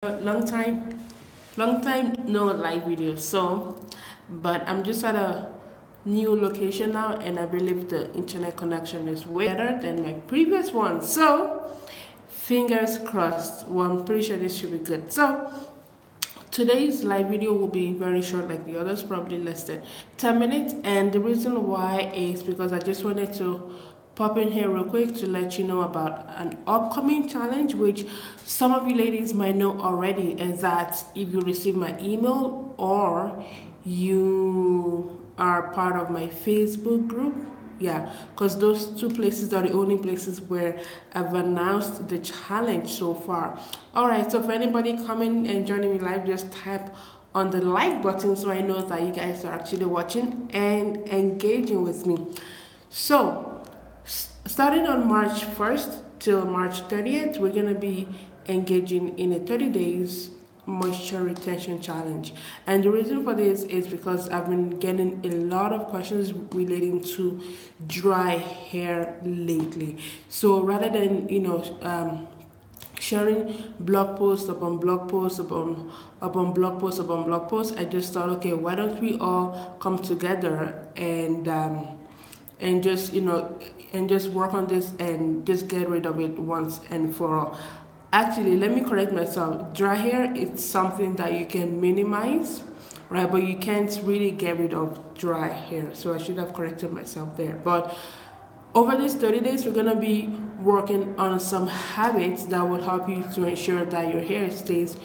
Long time no live videos. But I'm just at a new location now, and I believe the internet connection is way better than my previous one. So, fingers crossed. Well, I'm pretty sure this should be good. So, today's live video will be very short, like the others, probably less than 10 minutes. And the reason why is because I just wanted to pop in here real quick to let you know about an upcoming challenge, which some of you ladies might know already, is that if you receive my email or you are part of my Facebook group, yeah, because those two places are the only places where I've announced the challenge so far. All right, so for anybody coming and joining me live, just tap on the like button so I know that you guys are actually watching and engaging with me. So, starting on March 1st till March 30th, we're going to be engaging in a 30 days moisture retention challenge. And the reason for this is because I've been getting a lot of questions relating to dry hair lately. So rather than sharing blog posts upon blog posts upon blog posts upon blog posts, I just thought, okay, why don't we all come together and just and just work on this and just get rid of it once and for all. Actually, let me correct myself. Dry hair is something that you can minimize, right? But you can't really get rid of dry hair. So I should have corrected myself there. But over these 30 days, we're gonna be working on some habits that will help you to ensure that your hair stays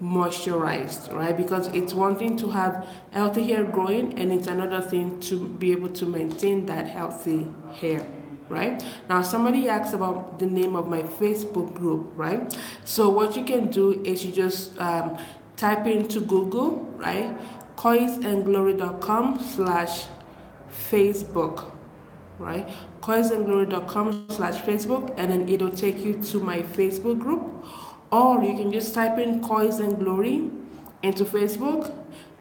moisturized, right? Because it's one thing to have healthy hair growing, and it's another thing to be able to maintain that healthy hair, right? Now, somebody asked about the name of my Facebook group, right? So what you can do is you just type into Google, right? coilsandglory.com/Facebook, right? coilsandglory.com/Facebook, and then it'll take you to my Facebook group. Or you can just type in Coils and Glory into Facebook,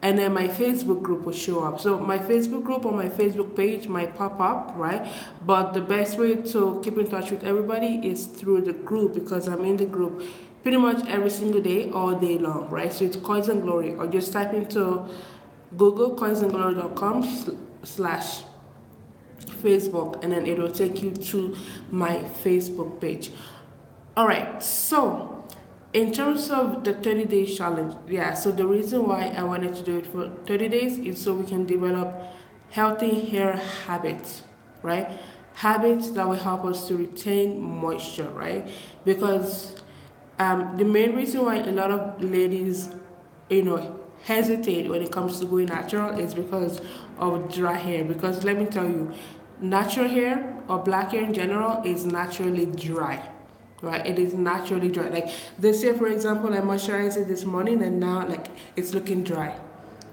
and then my Facebook group will show up. So my Facebook group or my Facebook page might pop up, right? But the best way to keep in touch with everybody is through the group, because I'm in the group pretty much every single day, all day long, right? So it's Coils and Glory, or just type into Google coilsandglory.com/Facebook, and then it will take you to my Facebook page. All right, so in terms of the 30-day challenge, yeah, so the reason why I wanted to do it for 30 days is so we can develop healthy hair habits, right? Habits that will help us to retain moisture, right? Because the main reason why a lot of ladies, hesitate when it comes to going natural is because of dry hair. Because let me tell you, natural hair or black hair in general is naturally dry, right? It is naturally dry. Like this year, for example, I moisturized it this morning, and now like it's looking dry,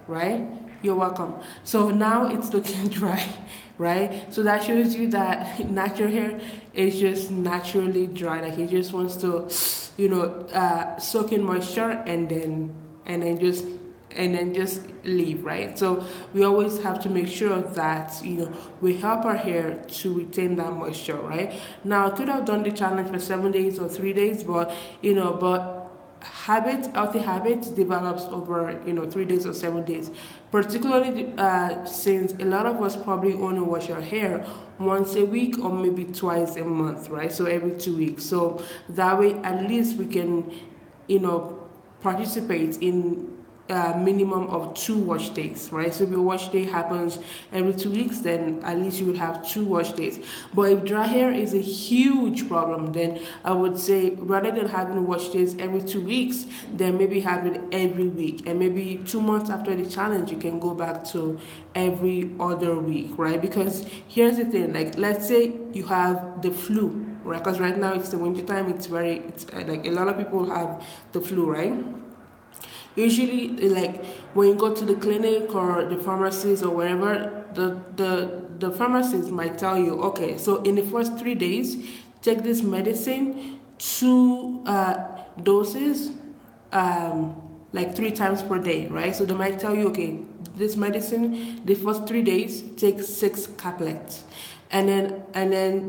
right? You're welcome. So now it's looking dry, right? So that shows you that natural hair is just naturally dry. Like it just wants to, soak in moisture and then just leave, right? So we always have to make sure that we help our hair to retain that moisture, right? Now I could have done the challenge for 7 days or 3 days, but healthy habits develops over 3 days or 7 days, particularly since a lot of us probably only wash our hair once a week or maybe twice a month, right? So every 2 weeks. So that way at least we can participate in minimum of 2 wash days, right? So if your wash day happens every 2 weeks, then at least you would have 2 wash days. But if dry hair is a huge problem, then I would say rather than having wash days every 2 weeks, then maybe have it every week, and maybe 2 months after the challenge you can go back to every other week, right? Because here's the thing, like let's say you have the flu, right? Because right now it's the winter time, it's like a lot of people have the flu, right? Usually, like when you go to the clinic or the pharmacist or wherever, the pharmacist might tell you, okay, so in the first 3 days, take this medicine 2 doses, like 3 times per day, right? So they might tell you, okay, this medicine, the first 3 days, take 6 caplets, and then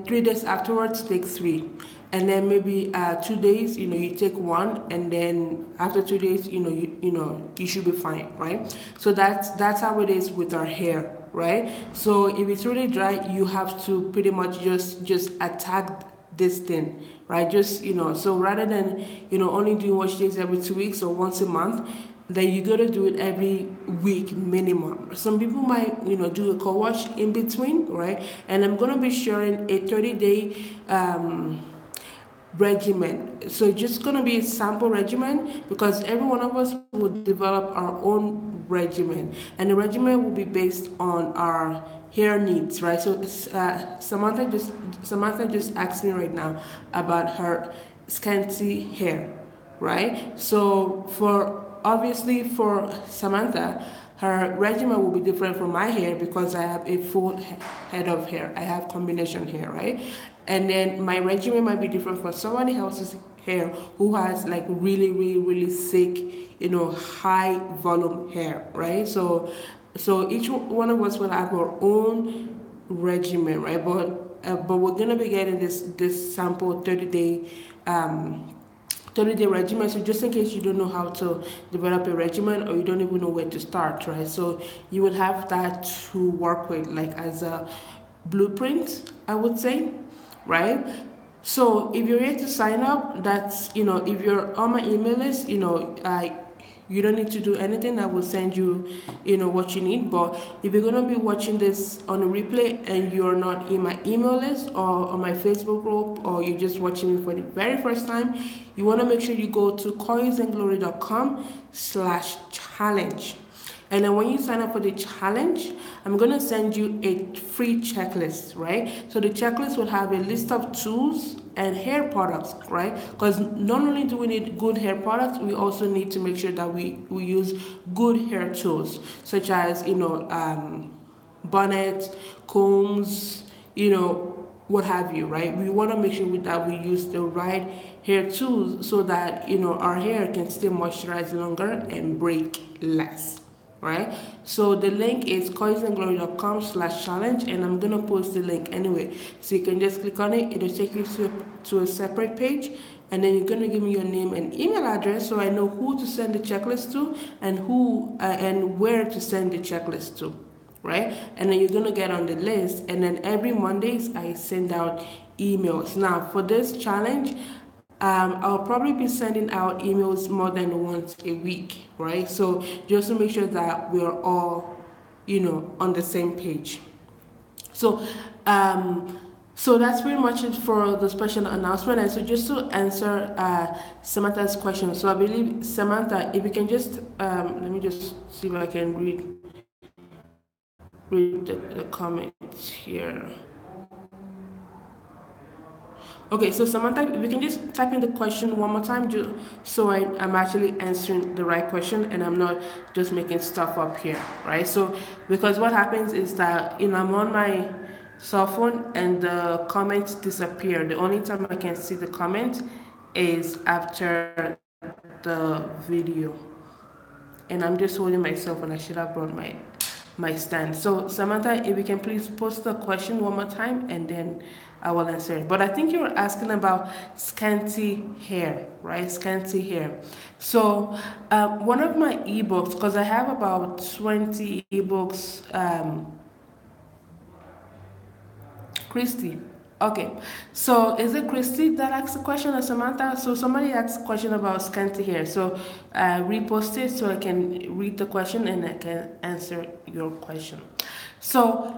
3 days afterwards, take 3. and then maybe 2 days, you take one, and then after 2 days, you should be fine, right? So that's how it is with our hair, right? So if it's really dry, you have to pretty much just attack this thing, right? Just so rather than only doing wash days every 2 weeks or once a month, then you gotta do it every week minimum. Some people might do a co-wash in between, right? And I'm gonna be sharing a 30-day regimen. So it's just gonna be a sample regimen, because every one of us will develop our own regimen, and the regimen will be based on our hair needs, right? So Samantha just asked me right now about her scanty hair, right? So obviously for Samantha, her regimen will be different from my hair, because I have a full head of hair. I have combination hair, right? And then my regimen might be different for somebody else's hair who has like really, really, really thick, high volume hair, right? So each one of us will have our own regimen, right? But we're gonna be getting this sample 30-day regimen. So just in case you don't know how to develop a regimen, or you don't even know where to start, right? So you will have that to work with, like as a blueprint, I would say, right? So if you're here to sign up, that's if you're on my email list, you don't need to do anything. I will send you, what you need. But if you're gonna be watching this on a replay and you're not in my email list or on my Facebook group, or you're just watching me for the very first time, you want to make sure you go to coilsandglory.com/challenge. And then when you sign up for the challenge, I'm going to send you a free checklist, right? So the checklist will have a list of tools and hair products, right? Because not only do we need good hair products, we also need to make sure that we use good hair tools, such as, bonnets, combs, what have you, right? We want to make sure that we use the right hair tools, so that, our hair can stay moisturized longer and break less. Right? So the link is coilsandglory.com/challenge, and I'm gonna post the link anyway. So you can just click on it, it'll take you to a separate page, and then you're gonna give me your name and email address, so I know who to send the checklist to, and and where to send the checklist to, right? And then you're gonna get on the list, and then every Mondays I send out emails. Now for this challenge, I'll probably be sending out emails more than once a week, right? So just to make sure that we're all, on the same page. So, so that's pretty much it for the special announcement. And so just to answer Samantha's question, so I believe, Samantha, if you can just, let me just see if I can read the comments here. Okay, so Samantha, if you can just type in the question one more time, so I'm actually answering the right question and I'm not just making stuff up here, right? So, because what happens is that, I'm on my cell phone and the comments disappear. The only time I can see the comment is after the video. And I'm just holding my cell phone. I should have brought my stand. So Samantha, if you can please post the question one more time, and then I will answer it. But I think you were asking about scanty hair, right? Scanty hair. So one of my ebooks, because I have about 20 ebooks, Christy. Okay, so is it Christy that asked the question, or Samantha? So somebody asked a question about scanty hair. So repost it so I can read the question and I can answer your question. So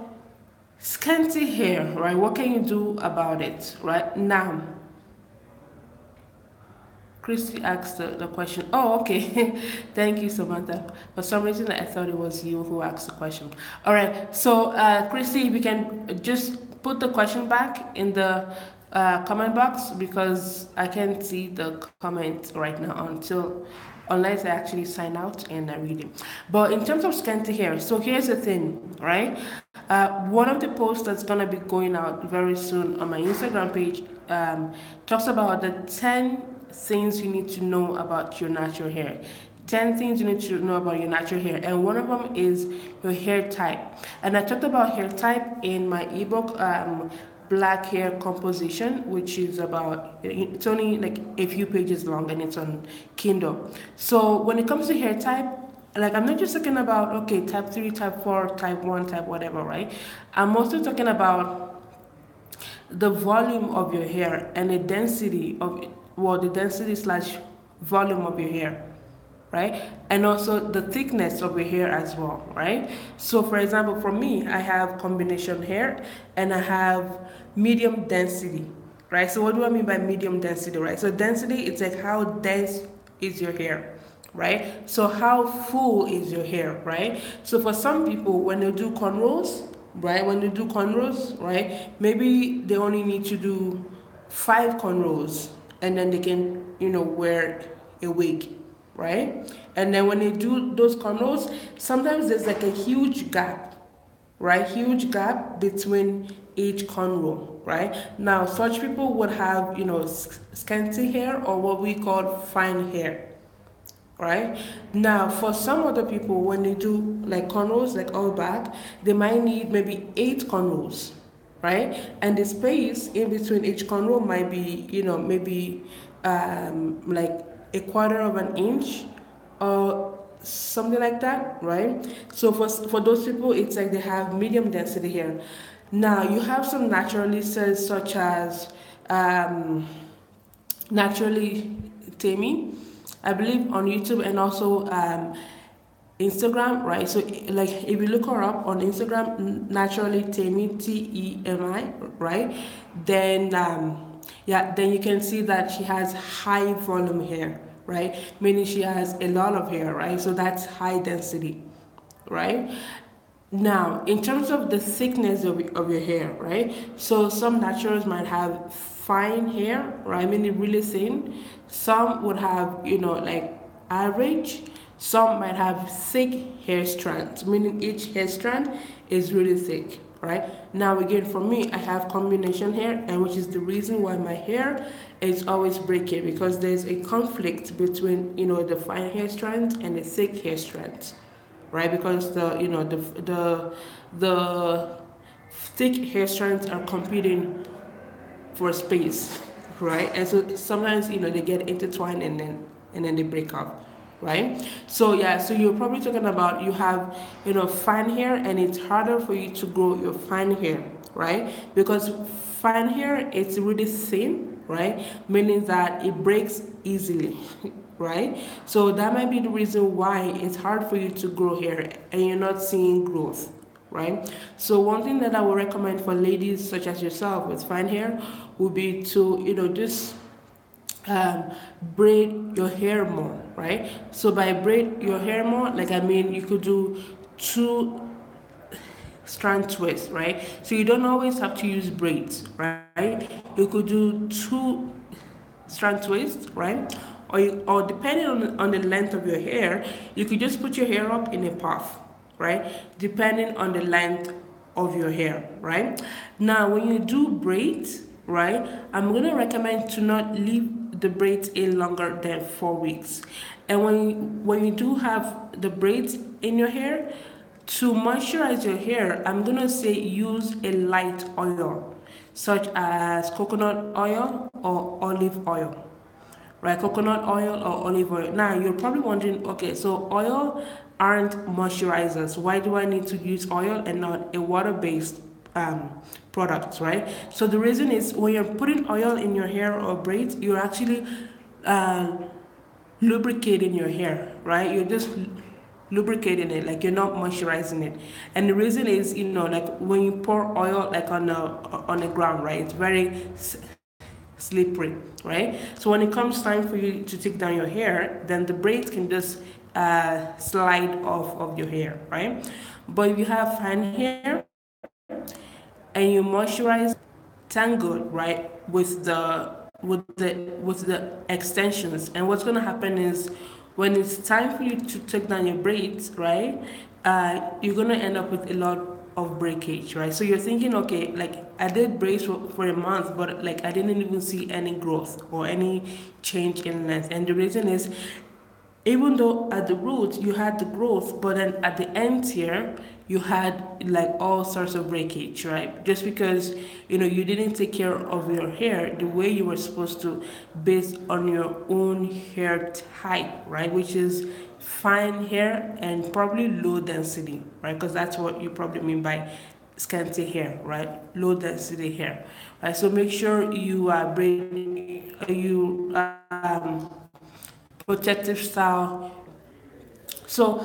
scanty hair, right? What can you do about it, right? Now, Christy asked the question. Oh, okay. Thank you, Samantha. For some reason, I thought it was you who asked the question. All right. So, Christy, if you can just put the question back in the comment box, because I can't see the comment right now unless I actually sign out and I read it. But in terms of scanty hair, so here's the thing, right? One of the posts that's going to be going out very soon on my Instagram page talks about the 10 things you need to know about your natural hair. 10 things you need to know about your natural hair, and one of them is your hair type. And I talked about hair type in my ebook, black hair composition, which is about, it's only like a few pages long and it's on Kindle. So when it comes to hair type, like I'm not just talking about, okay, type 3, type 4, type 1, type whatever, right? I'm also talking about the volume of your hair and the density of, well, the density slash volume of your hair, right? And also the thickness of your hair as well, right? So for example, for me, I have combination hair and I have medium density, right? So what do I mean by medium density, right? So density, it's like how dense is your hair, right? So how full is your hair, right? So for some people, when they do cornrows, right? When they do cornrows, right? Maybe they only need to do 5 cornrows and then they can, wear a wig, right? And then when they do those cornrows, sometimes there's like a huge gap, right? Huge gap between each cornrow, right? Now, such people would have, scanty hair or what we call fine hair, right? Now, for some other people, when they do like cornrows, like all back, they might need maybe 8 cornrows, right? And the space in between each cornrow might be, maybe like a quarter of an inch or something like that, right? So for those people, it's like they have medium density hair. Now, you have some naturalists such as Naturally Tammy, I believe on YouTube and also Instagram, right? So like if you look her up on Instagram, Naturally Tammy, Temi, right? Then then you can see that she has high volume hair, right? Meaning she has a lot of hair, right? So that's high density, right? Now, in terms of the thickness of your hair, right? So some naturals might have fine hair, right? Meaning really thin. Some would have, like average. Some might have thick hair strands, meaning each hair strand is really thick, right? Now, again, for me, I have combination hair, and which is the reason why my hair is always breaking, because there's a conflict between, the fine hair strands and the thick hair strands, right? Because the thick hair strands are competing for space, right? And so sometimes they get intertwined and then they break up, right? So yeah, so you're probably talking about you have fine hair and it's harder for you to grow your fine hair, right? Because fine hair, it's really thin, right? Meaning that it breaks easily. Right? So that might be the reason why it's hard for you to grow hair and you're not seeing growth, right? So one thing that I would recommend for ladies such as yourself with fine hair would be to, just braid your hair more, right? So by braid your hair more, like you could do 2 strand twists, right? So you don't always have to use braids, right? You could do 2 strand twists, right? Or depending on the length of your hair, you could just put your hair up in a puff, right? Depending on the length of your hair, right? Now, when you do braids, right, I'm gonna recommend to not leave the braids in longer than 4 weeks. And when you do have the braids in your hair, to moisturize your hair, I'm gonna say use a light oil, such as coconut oil or olive oil, right? Coconut oil or olive oil. Now you're probably wondering, okay, so oil aren't moisturizers. Why do I need to use oil and not a water-based product, right? So the reason is when you're putting oil in your hair or braids, you're actually lubricating your hair, right? You're just lubricating it, like you're not moisturizing it. And the reason is, like when you pour oil like on the ground, right? It's very slippery, right? So when it comes time for you to take down your hair, then the braids can just slide off of your hair, right? But if you have fine hair and you moisturize, tangled, right, with the extensions, and what's gonna happen is when it's time for you to take down your braids, right, you're gonna end up with a lot of breakage, right? So you're thinking, okay, like I did braids for a month, but like I didn't even see any growth or any change in length, and the reason is even though at the root you had the growth, but then at the ends here you had like all sorts of breakage, right? Just because you didn't take care of your hair the way you were supposed to, based on your own hair type, right? Which is fine hair and probably low density, right? Because that's what you probably mean by scanty hair, right? Low density hair, right? So make sure you are braiding, protective style. So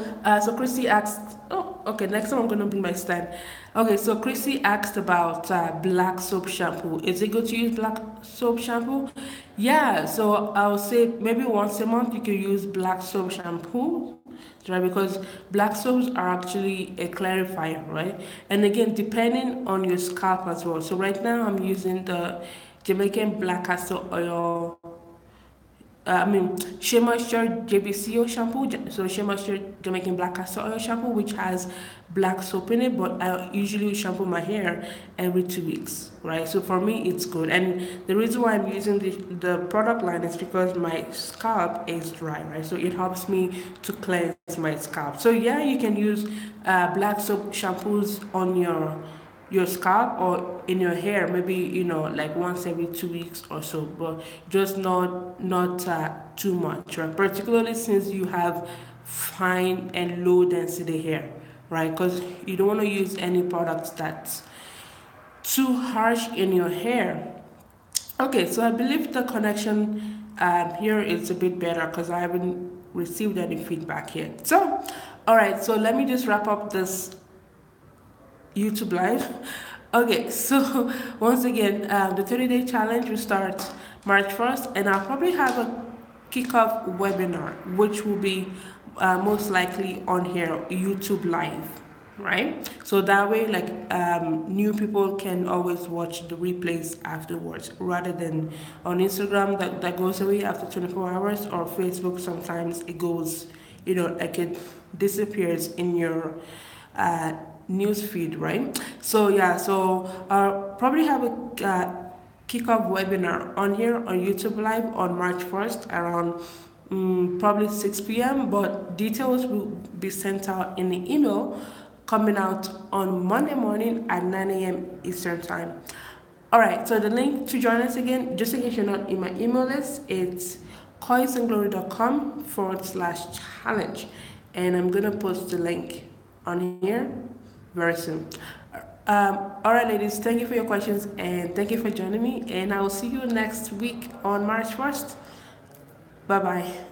Chrissy asked. Oh, okay. Next time I'm gonna bring my stand. Okay, so Chrissy asked about black soap shampoo. Is it good to use black soap shampoo? Yeah. So I'll say maybe once a month you can use black soap shampoo, right? Because black soaps are actually a clarifier, right? And again, depending on your scalp as well. So right now I'm using the Jamaican black castor oil, Shea Moisture JBCO shampoo. So Shea Moisture Jamaican Black Castor Oil shampoo, which has black soap in it, but I usually shampoo my hair every 2 weeks, right? So for me, it's good. And the reason why I'm using the product line is because my scalp is dry, right? So it helps me to cleanse my scalp. So yeah, you can use black soap shampoos on your scalp or in your hair, maybe like once every 2 weeks or so, but just not too much, right? Particularly since you have fine and low density hair, right? Because you don't want to use any products that's too harsh in your hair. Okay, so I believe the connection here is a bit better because I haven't received any feedback yet. So all right, so let me just wrap up this YouTube live. Okay, so once again, the 30-day challenge will start March 1st, and I'll probably have a kickoff webinar, which will be most likely on here, YouTube live, right? So that way, like, new people can always watch the replays afterwards, rather than on Instagram that goes away after 24 hours, or Facebook, sometimes it goes, like it disappears in your uh, news feed, right? So yeah, so I'll probably have a kickoff webinar on here on YouTube live on March 1st around probably 6 p.m. But details will be sent out in the email coming out on Monday morning at 9 a.m. Eastern time. All right, so the link to join us again, just in case you're not in my email list, it's coilsandglory.com/challenge. And I'm going to post the link on here very soon. All right, ladies, thank you for your questions and thank you for joining me. And I will see you next week on March 1st. Bye bye.